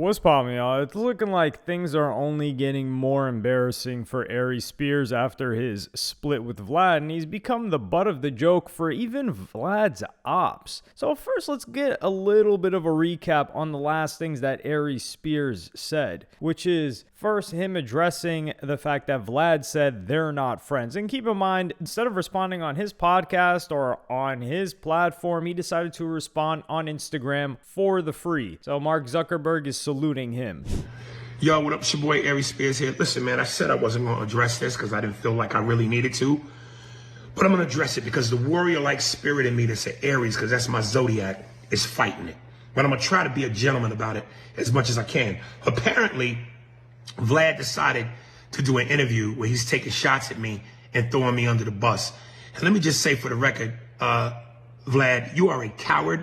What's popping, y'all? It's looking like things are only getting more embarrassing for Aries Spears after his split with Vlad, and he's become the butt of the joke for even Vlad's ops. So first, let's get a little bit of a recap on the last things that Aries Spears said, which is first him addressing the fact that Vlad said they're not friends. And keep in mind, instead of responding on his podcast or on his platform, he decided to respond on Instagram for the free. So Mark Zuckerberg is saluting him. Yo, what up? It's your boy Aries Spears here. Listen, man, I said I wasn't going to address this because I didn't feel like I really needed to. But I'm going to address it because the warrior-like spirit in me that's an Aries, because that's my zodiac, is fighting it. But I'm going to try to be a gentleman about it as much as I can. Apparently, Vlad decided to do an interview where he's taking shots at me and throwing me under the bus. And let me just say for the record, Vlad, you are a coward,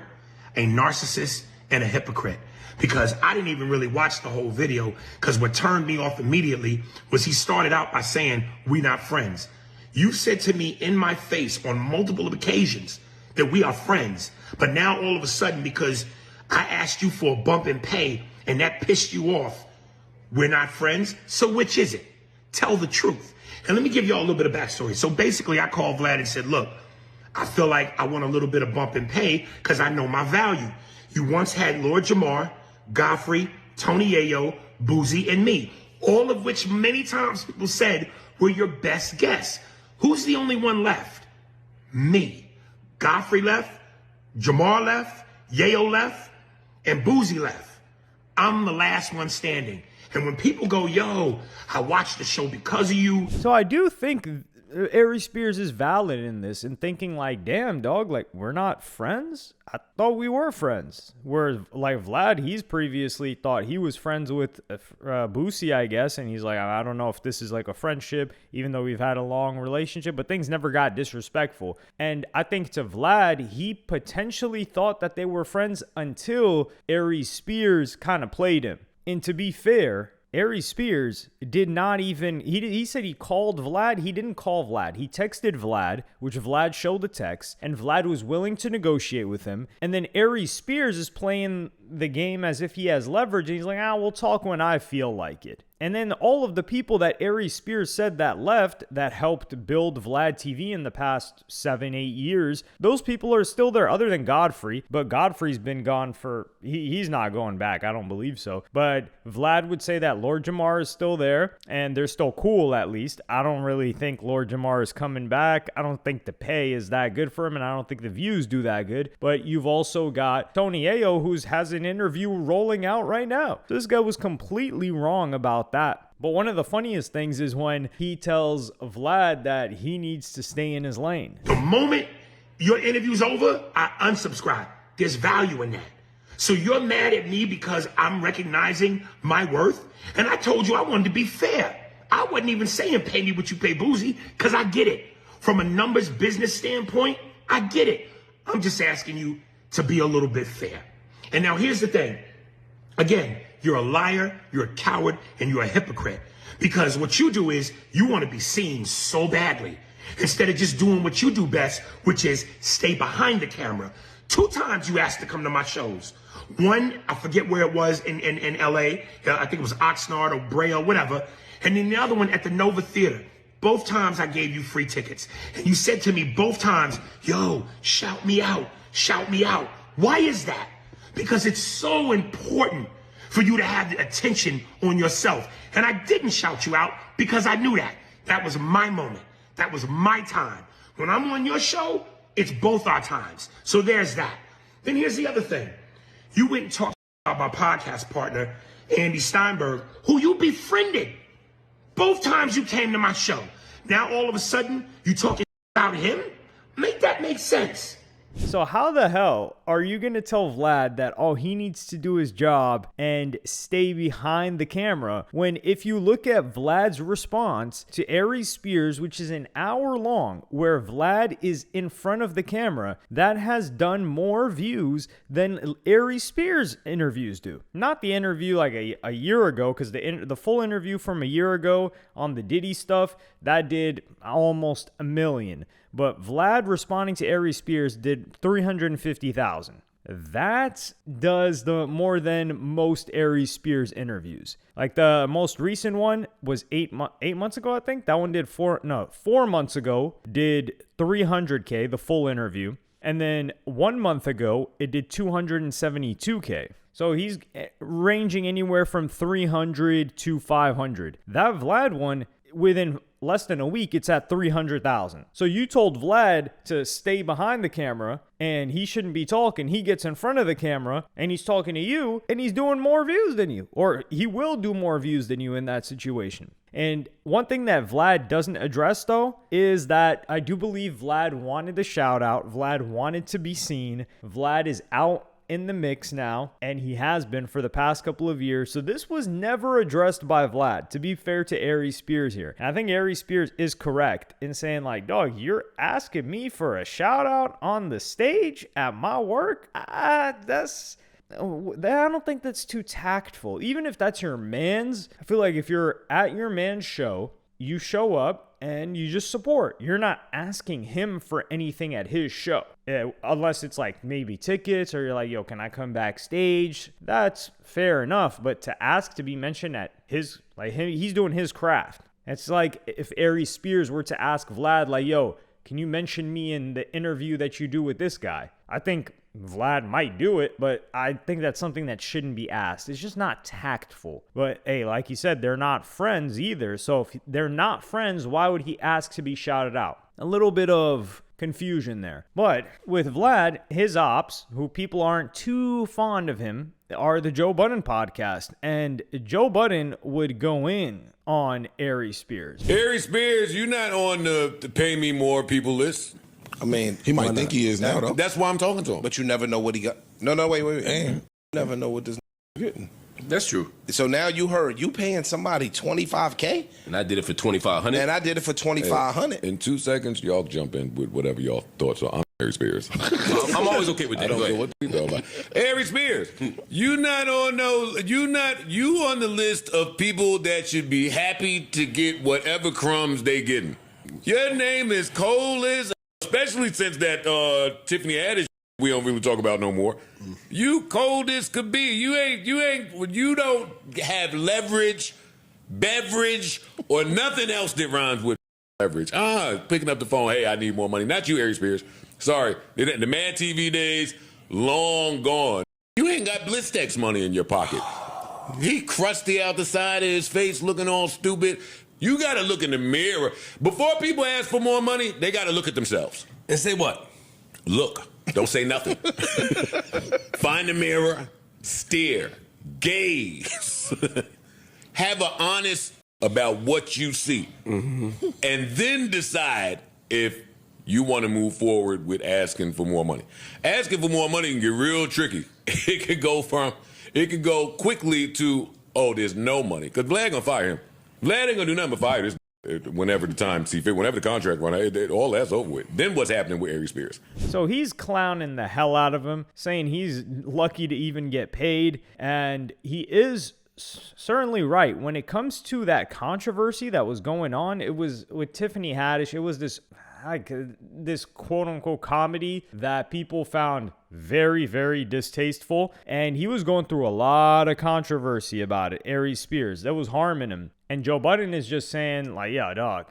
a narcissist, and a hypocrite. Because I didn't even really watch the whole video, because what turned me off immediately was he started out by saying, "We not friends." You said to me in my face on multiple occasions that we are friends. But now all of a sudden, because I asked you for a bump in pay and that pissed you off, we're not friends? So which is it? Tell the truth. And let me give you all a little bit of backstory. So basically, I called Vlad and said, look, I feel like I want a little bit of bump in pay because I know my value. You once had Lord Jamar, Godfrey, Tony Yayo, Boozy, and me, all of which many times people said were your best guess. Who's the only one left? Me. Godfrey left, Jamar left, Yayo left, and Boozy left. I'm the last one standing. And when people go, yo, I watched the show because of you. So I do think Aries Spears is valid in this and thinking like, damn, dog, like, we're not friends? I thought we were friends. Whereas, like, Vlad, he's previously thought he was friends with Boosie, I guess, and he's like, I don't know if this is like a friendship, even though we've had a long relationship, but things never got disrespectful. And I think to Vlad, he potentially thought that they were friends until Aries Spears kind of played him. And to be fair, Aries Spears did not even, he said he called Vlad. He didn't call Vlad. He texted Vlad, which Vlad showed the text, and Vlad was willing to negotiate with him. And then Aries Spears is playing the game as if he has leverage, and he's like, we'll talk when I feel like it. And then all of the people that Aries Spears said that left, that helped build Vlad TV in the past 7-8 years, those people are still there other than Godfrey. But Godfrey's been gone for, he's not going back. I don't believe so. But Vlad would say that Lord Jamar is still there, and they're still cool at least. I don't really think Lord Jamar is coming back. I don't think the pay is that good for him, and I don't think the views do that good. But you've also got Tony Yayo, who has an interview rolling out right now. So this guy was completely wrong about that. But one of the funniest things is when he tells Vlad that he needs to stay in his lane. The moment your interview's over, I unsubscribe. There's value in that. So you're mad at me because I'm recognizing my worth? And I told you I wanted to be fair. I wasn't even saying pay me what you pay Boozy, because I get it. From a numbers business standpoint, I get it. I'm just asking you to be a little bit fair. And now here's the thing. Again, you're a liar, you're a coward, and you're a hypocrite. Because what you do is you want to be seen so badly instead of just doing what you do best, which is stay behind the camera. 2 times you asked to come to my shows. One, I forget where it was in LA. I think it was Oxnard or Brea or whatever. And then the other one at the Nova Theater. Both times I gave you free tickets. And you said to me both times, yo, shout me out, shout me out. Why is that? Because it's so important for you to have the attention on yourself. And I didn't shout you out because I knew that. That was my moment. That was my time. When I'm on your show, it's both our times. So there's that. Then here's the other thing. You went and talked about my podcast partner, Andy Steinberg, who you befriended. Both times you came to my show. Now all of a sudden, you talking about him? Make that make sense. So how the hell are you going to tell Vlad that all he needs to do his job and stay behind the camera when if you look at Vlad's response to Aries Spears, which is an hour long, where Vlad is in front of the camera, that has done more views than Aries Spears interviews do. Not the interview like a year ago, because the full interview from a year ago on the Diddy stuff, that did almost 1 million. But Vlad responding to Aries Spears did 350,000. that does the more than most Aries Spears interviews. Like the most recent one was 8 months ago, I think. That one did 4 months ago did 300K, the full interview. And then 1 month ago, it did 272K. So he's ranging anywhere from 300 to 500. That Vlad one, within less than a week, it's at 300,000. So you told Vlad to stay behind the camera and he shouldn't be talking. He gets in front of the camera and he's talking to you and he's doing more views than you, or he will do more views than you in that situation. And one thing that Vlad doesn't address, though, is that I do believe Vlad wanted the shout out. Vlad wanted to be seen. Vlad is out in the mix now, and he has been for the past couple of years. So this was never addressed by Vlad, to be fair to Aries Spears here. And I think Aries Spears is correct in saying, like, dog, you're asking me for a shout out on the stage at my work? I don't think that's too tactful. Even if that's your man's, I feel like if you're at your man's show, you show up and you just support. You're not asking him for anything at his show. Unless it's like maybe tickets, or you're like, yo, can I come backstage? That's fair enough. But to ask to be mentioned at his, like, he's doing his craft. It's like if Aries Spears were to ask Vlad, like, yo, can you mention me in the interview that you do with this guy? I think Vlad might do it, but I think that's something that shouldn't be asked. It's just not tactful. But hey, like you said, they're not friends either. So if they're not friends, why would he ask to be shouted out? A little bit of confusion there. But with Vlad, his ops, who people aren't too fond of him, are the Joe Budden podcast. And Joe Budden would go in on Aries Spears. Aries Spears, you're not on the pay me more people list. I mean, He might think he is now, though. That's why I'm talking to him. but you never know what he got. No, wait. You never know what this getting. That's true. So now you heard you paying somebody $25K, And I did it for $2,500. and I did it for $2,500. In 2 seconds, y'all jump in with whatever y'all thoughts are. I'm Aries Spears. I'm always okay with I that. don't Go know ahead. what people are about. Aries Spears, you on the list of people that should be happy to get whatever crumbs they getting. Your name is cold as, especially since that Tiffany Haddish we don't really talk about no more. You cold as could be. You don't have leverage, beverage, or nothing else that rhymes with leverage. Picking up the phone, hey, I need more money. Not you, Aries Spears. Sorry. The Mad TV days, long gone. You ain't got Blistex money in your pocket. He crusty out the side of his face, looking all stupid. You got to look in the mirror. Before people ask for more money, they got to look at themselves. And say what? Look. Don't say nothing. Find the mirror, stare, gaze. Have an honest about what you see. Mm-hmm. And then decide if you want to move forward with asking for more money. Asking for more money can get real tricky. It could go quickly to, oh, there's no money. Because Vlad gonna fire him. Vlad ain't gonna do nothing but fire this whenever the time see fit, whenever the contract run out, all that's over with. Then what's happening with Aries Spears? So he's clowning the hell out of him, saying he's lucky to even get paid. And he is certainly right. When it comes to that controversy that was going on, it was with Tiffany Haddish. It was this quote-unquote comedy that people found very, very distasteful. And he was going through a lot of controversy about it, Aries Spears. That was harming him. And Joe Budden is just saying, like, yeah, dog,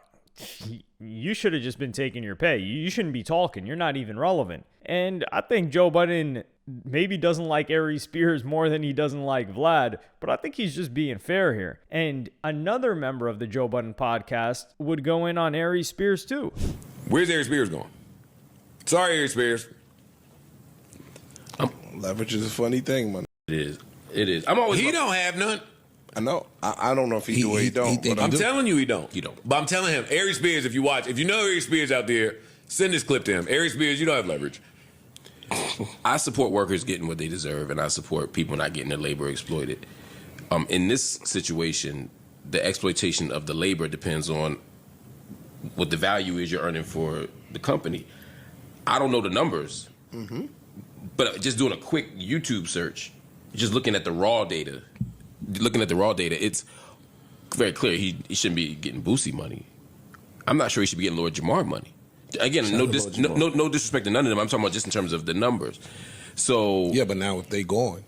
you should have just been taking your pay. You shouldn't be talking. You're not even relevant. And I think Joe Budden maybe doesn't like Aries Spears more than he doesn't like Vlad, but I think he's just being fair here. And another member of the Joe Budden podcast would go in on Aries Spears too. Where's Aries Spears going? Sorry, Aries Spears. Leverage is a funny thing, man. It is. I'm always. He don't have none. I know. I don't know if he do or he don't. think but I'm do. telling you he don't. He don't. But I'm telling him, Aries Spears, if you know Aries Spears out there, send this clip to him. Aries Spears, you don't have leverage. I support workers getting what they deserve, and I support people not getting their labor exploited. In this situation, the exploitation of the labor depends on what the value is you're earning for the company. I don't know the numbers, but just doing a quick YouTube search, just looking at the raw data, it's very clear he shouldn't be getting Boosie money. I'm not sure he should be getting Lord Jamar money. Again, no disrespect to none of them. I'm talking about just in terms of the numbers. So Yeah, but now if they gone,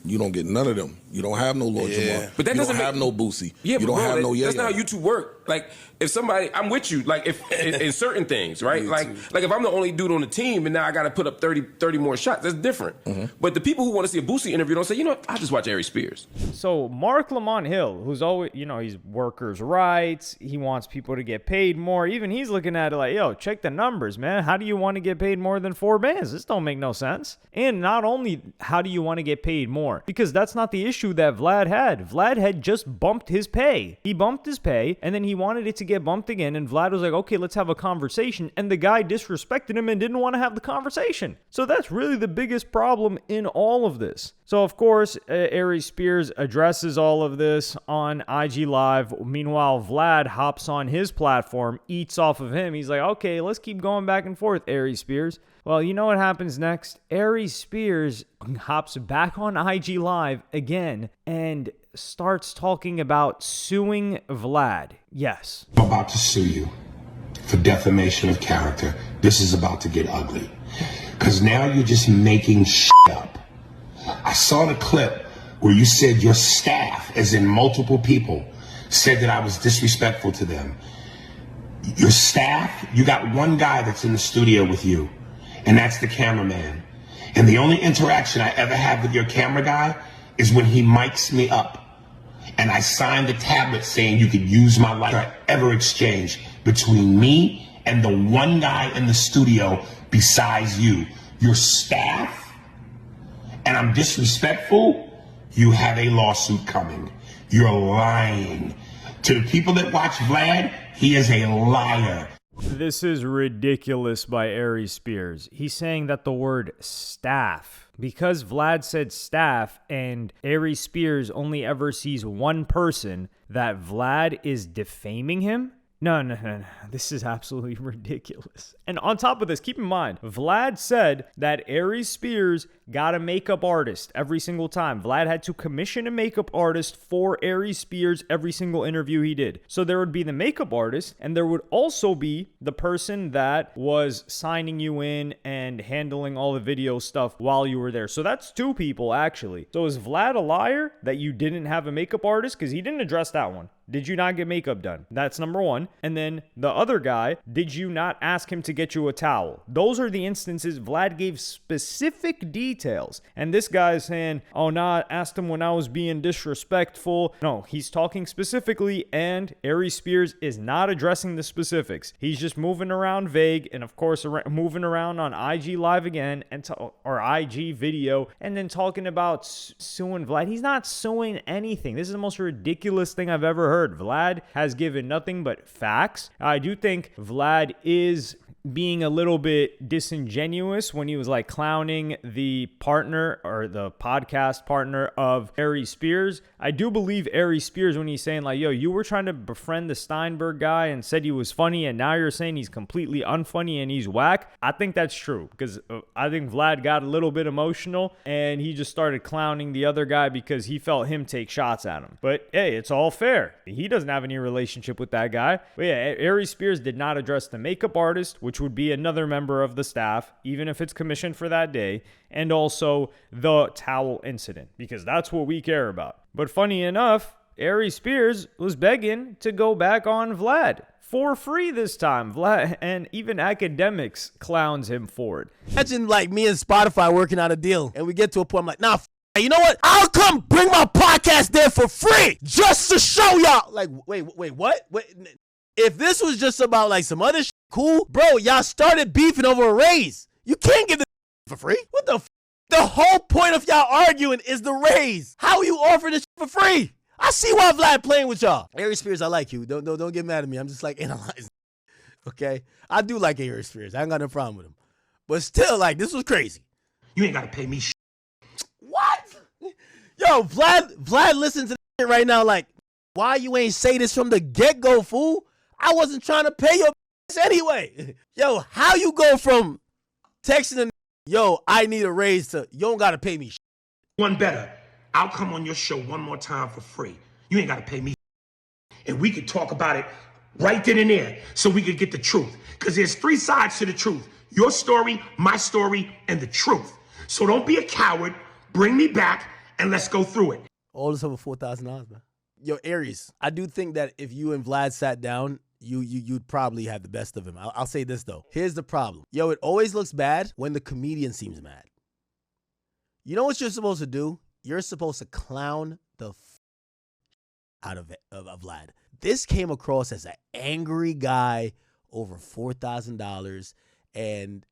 you don't get none of them. You don't have no Lord Jamar. But that you doesn't don't have no Boosie. Yeah, you don't bro, have no that's not how YouTube work. Like, if somebody, I'm with you. Like, if in certain things, right? Like if I'm the only dude on the team and now I got to put up 30 more shots, that's different. But the people who want to see a Boosie interview don't say, you know what, I'll just watch Aries Spears. So Mark Lamont Hill, who's always, he's workers' rights. He wants people to get paid more. Even he's looking at it like, yo, check the numbers, man. How do you want to get paid more than 4 bands? This don't make no sense. And not only how do you want to get paid more, because that's not the issue that Vlad had. Vlad had just bumped his pay. He bumped his pay, and then he wanted it to get bumped again, and Vlad was like, okay, let's have a conversation, and the guy disrespected him and didn't want to have the conversation. So that's really the biggest problem in all of this. So, of course, Aries Spears addresses all of this on IG Live. Meanwhile, Vlad hops on his platform, eats off of him. He's like, okay, let's keep going back and forth, Aries Spears. Well, you know what happens next? Aries Spears hops back on IG Live again and starts talking about suing Vlad. Yes. I'm about to sue you for defamation of character. This is about to get ugly. Because now you're just making shit up. I saw the clip where you said your staff, as in multiple people, said that I was disrespectful to them. Your staff, you got one guy that's in the studio with you, and that's the cameraman. And the only interaction I ever have with your camera guy is when he mics me up. And I signed the tablet saying you could use my light ever exchange between me and the one guy in the studio besides you. Your staff, and I'm disrespectful, you have a lawsuit coming. You're lying. To the people that watch Vlad, he is a liar. This is ridiculous by Aries Spears. He's saying that the word staff, because Vlad said staff and Aries Spears only ever sees one person, that Vlad is defaming him? No. This is absolutely ridiculous. And on top of this, keep in mind, Vlad said that Aries Spears got a makeup artist every single time. Vlad had to commission a makeup artist for Aries Spears every single interview he did. So there would be the makeup artist, and there would also be the person that was signing you in and handling all the video stuff while you were there. So that's 2 people, actually. So is Vlad a liar that you didn't have a makeup artist? Because he didn't address that one. Did you not get makeup done? That's number 1. And then the other guy, did you not ask him to get you a towel? Those are the instances Vlad gave specific details. And this guy is saying, oh, nah, I asked him when I was being disrespectful. No, he's talking specifically, and Aries Spears is not addressing the specifics. He's just moving around vague, and of course, moving around on IG Live again, or IG video, and then talking about suing Vlad. He's not suing anything. This is the most ridiculous thing I've ever heard. Vlad has given nothing but facts. I do think Vlad is being a little bit disingenuous when he was like clowning the partner or the podcast partner of Aries Spears. I do believe Aries Spears when he's saying like, yo, you were trying to befriend the Steinberg guy and said he was funny, and now you're saying he's completely unfunny and he's whack. I think that's true, because I think Vlad got a little bit emotional and he just started clowning the other guy because he felt him take shots at him. But hey, it's all fair. He doesn't have any relationship with that guy. But yeah, Aries Spears did not address the makeup artist, which would be another member of the staff, even if it's commissioned for that day, and also the towel incident, because that's what we care about. But funny enough, Aries Spears was begging to go back on Vlad for free this time. Vlad, and even academics clowns him for it. Imagine like me and Spotify working out a deal, and we get to a point I'm like, nah, you know what? I'll come bring my podcast there for free just to show y'all. Like, wait, what? Wait, if this was just about like some other shit, cool, bro. Y'all started beefing over a raise. You can't give the for free. What the? The whole point of y'all arguing is the raise. How are you offering this for free? I see why Vlad playing with y'all. Aries Spears, I like you. Don't get mad at me. I'm just like analyzing. Okay, I do like Aries Spears. I ain't got no problem with him. But still, like, this was crazy. You ain't gotta pay me shit. What? Yo, Vlad listen to this right now like, why you ain't say this from the get-go, fool? I wasn't trying to pay your anyway. Yo, how you go from texting them, yo, I need a raise, to you don't gotta pay me. One better. I'll come on your show one more time for free. You ain't gotta pay me. And we could talk about it right then and there so we could get the truth. Because there's 3 sides to the truth. Your story, my story, and the truth. So don't be a coward. Bring me back and let's go through it. All this over $4,000, man. Yo, Aries, I do think that if you and Vlad sat down, you'd probably have the best of him. I'll say this, though. Here's the problem. Yo, it always looks bad when the comedian seems mad. You know what you're supposed to do? You're supposed to clown the out of Vlad. This came across as an angry guy over $4,000. And,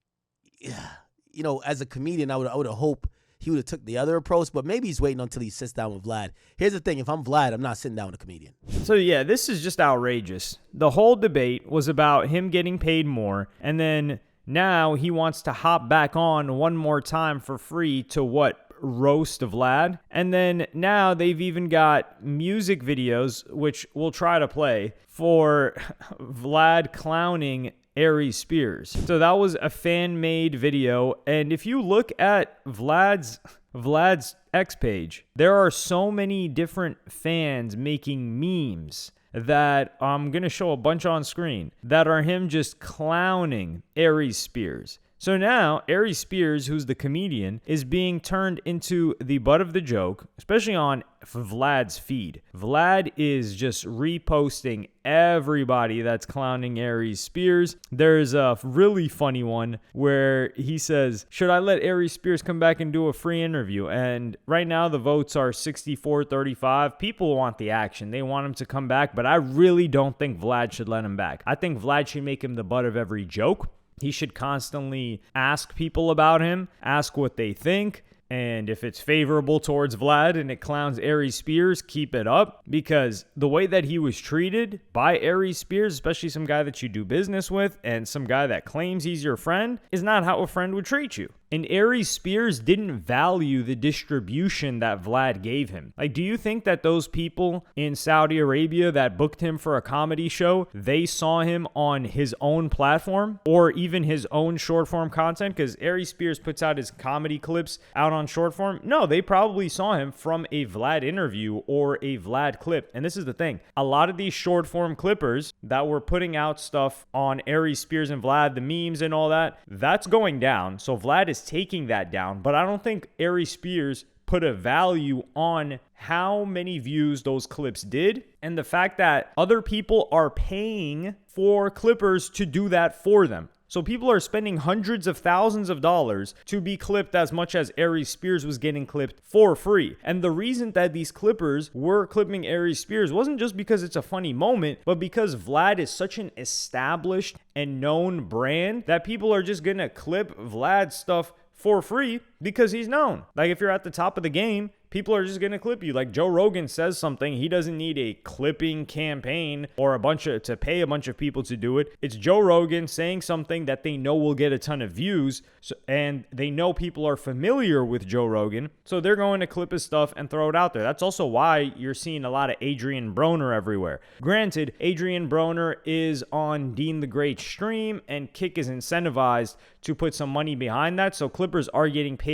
you know, as a comedian, I would have hoped he would have took the other approach, but maybe he's waiting until he sits down with Vlad. Here's the thing. If I'm Vlad, I'm not sitting down with a comedian. So, yeah, this is just outrageous. The whole debate was about him getting paid more, and then now he wants to hop back on one more time for free to roast Vlad. And then now they've even got music videos, which we'll try to play, for Vlad clowning Aries Spears. So that was a fan-made video, and if you look at Vlad's X page, there are so many different fans making memes that I'm going to show a bunch on screen that are him just clowning Aries Spears. So now, Aries Spears, who's the comedian, is being turned into the butt of the joke, especially on Vlad's feed. Vlad is just reposting everybody that's clowning Aries Spears. There's a really funny one where he says, should I let Aries Spears come back and do a free interview? And right now the votes are 64-35. People want the action. They want him to come back, but I really don't think Vlad should let him back. I think Vlad should make him the butt of every joke. He should constantly ask people about him, ask what they think, and if it's favorable towards Vlad and it clowns Aries Spears, keep it up, because the way that he was treated by Aries Spears, especially some guy that you do business with and some guy that claims he's your friend, is not how a friend would treat you. And Aries Spears didn't value the distribution that Vlad gave him. Like, do you think that those people in Saudi Arabia that booked him for a comedy show, they saw him on his own platform or even his own short form content? Because Aries Spears puts out his comedy clips out on short form. No, they probably saw him from a Vlad interview or a Vlad clip. And this is the thing. A lot of these short form clippers that were putting out stuff on Aries Spears and Vlad, the memes and all that, that's going down. So Vlad is taking that down, but I don't think Aries Spears put a value on how many views those clips did, and the fact that other people are paying for clippers to do that for them. So people are spending hundreds of thousands of dollars to be clipped as much as Aries Spears was getting clipped for free. And the reason that these clippers were clipping Aries Spears wasn't just because it's a funny moment, but because Vlad is such an established and known brand that people are just gonna clip Vlad's stuff for free because he's known. Like, if you're at the top of the game, people are just going to clip you. Like, Joe Rogan says something, he doesn't need a clipping campaign or to pay a bunch of people to do it. It's Joe Rogan saying something that they know will get a ton of views, and they know people are familiar with Joe Rogan, so they're going to clip his stuff and throw it out there. That's also why you're seeing a lot of Adrian Broner everywhere. Granted, Adrian Broner is on Dean the Great's stream, and Kick is incentivized to put some money behind that, so clippers are getting paid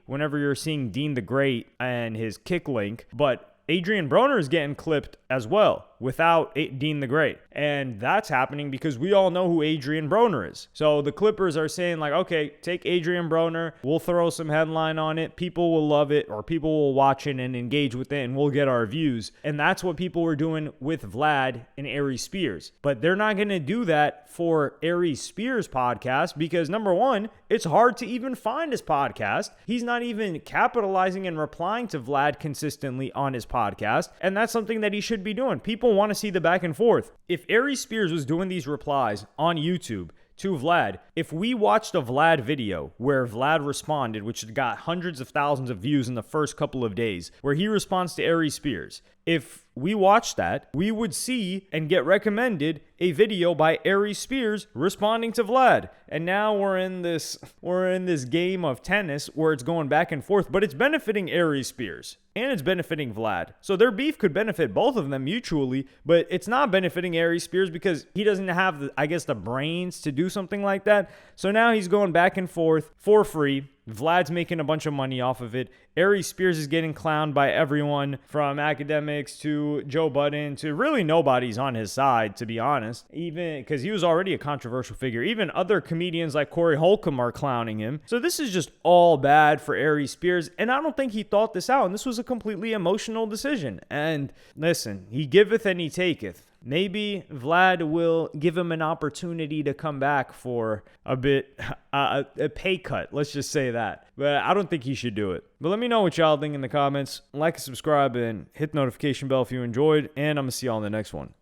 whenever you're seeing Dean the Great and his Kick link, but Adrian Broner is getting clipped as well without Dean the Great. And that's happening because we all know who Adrian Broner is. So the Clippers are saying, like, okay, take Adrian Broner, we'll throw some headline on it, people will love it, or people will watch it and engage with it, and we'll get our views. And that's what people were doing with Vlad and Aries Spears. But they're not going to do that for Aries Spears' podcast because, number one, it's hard to even find his podcast. He's not even capitalizing and replying to Vlad consistently on his podcast. And that's something that he should be doing. People want to see the back and forth. If Aries Spears was doing these replies on YouTube to Vlad, if we watched a Vlad video where Vlad responded, which got hundreds of thousands of views in the first couple of days, where he responds to Aries Spears, if we watched that, we would see and get recommended a video by Aries Spears responding to Vlad. And now we're in this game of tennis where it's going back and forth, but it's benefiting Aries Spears and it's benefiting Vlad. So their beef could benefit both of them mutually, but it's not benefiting Aries Spears because he doesn't have the brains to do something like that. So now he's going back and forth for free. Vlad's making a bunch of money off of it. Aries Spears is getting clowned by everyone from academics to Joe Budden to really nobody's on his side, to be honest, even because he was already a controversial figure. Even other comedians like Corey Holcomb are clowning him. So this is just all bad for Aries Spears, and I don't think he thought this out, and this was a completely emotional decision. And listen, he giveth and he taketh. Maybe Vlad will give him an opportunity to come back for a bit, a pay cut. Let's just say that. But I don't think he should do it. But let me know what y'all think in the comments. Like and subscribe and hit the notification bell if you enjoyed. And I'm going to see y'all in the next one.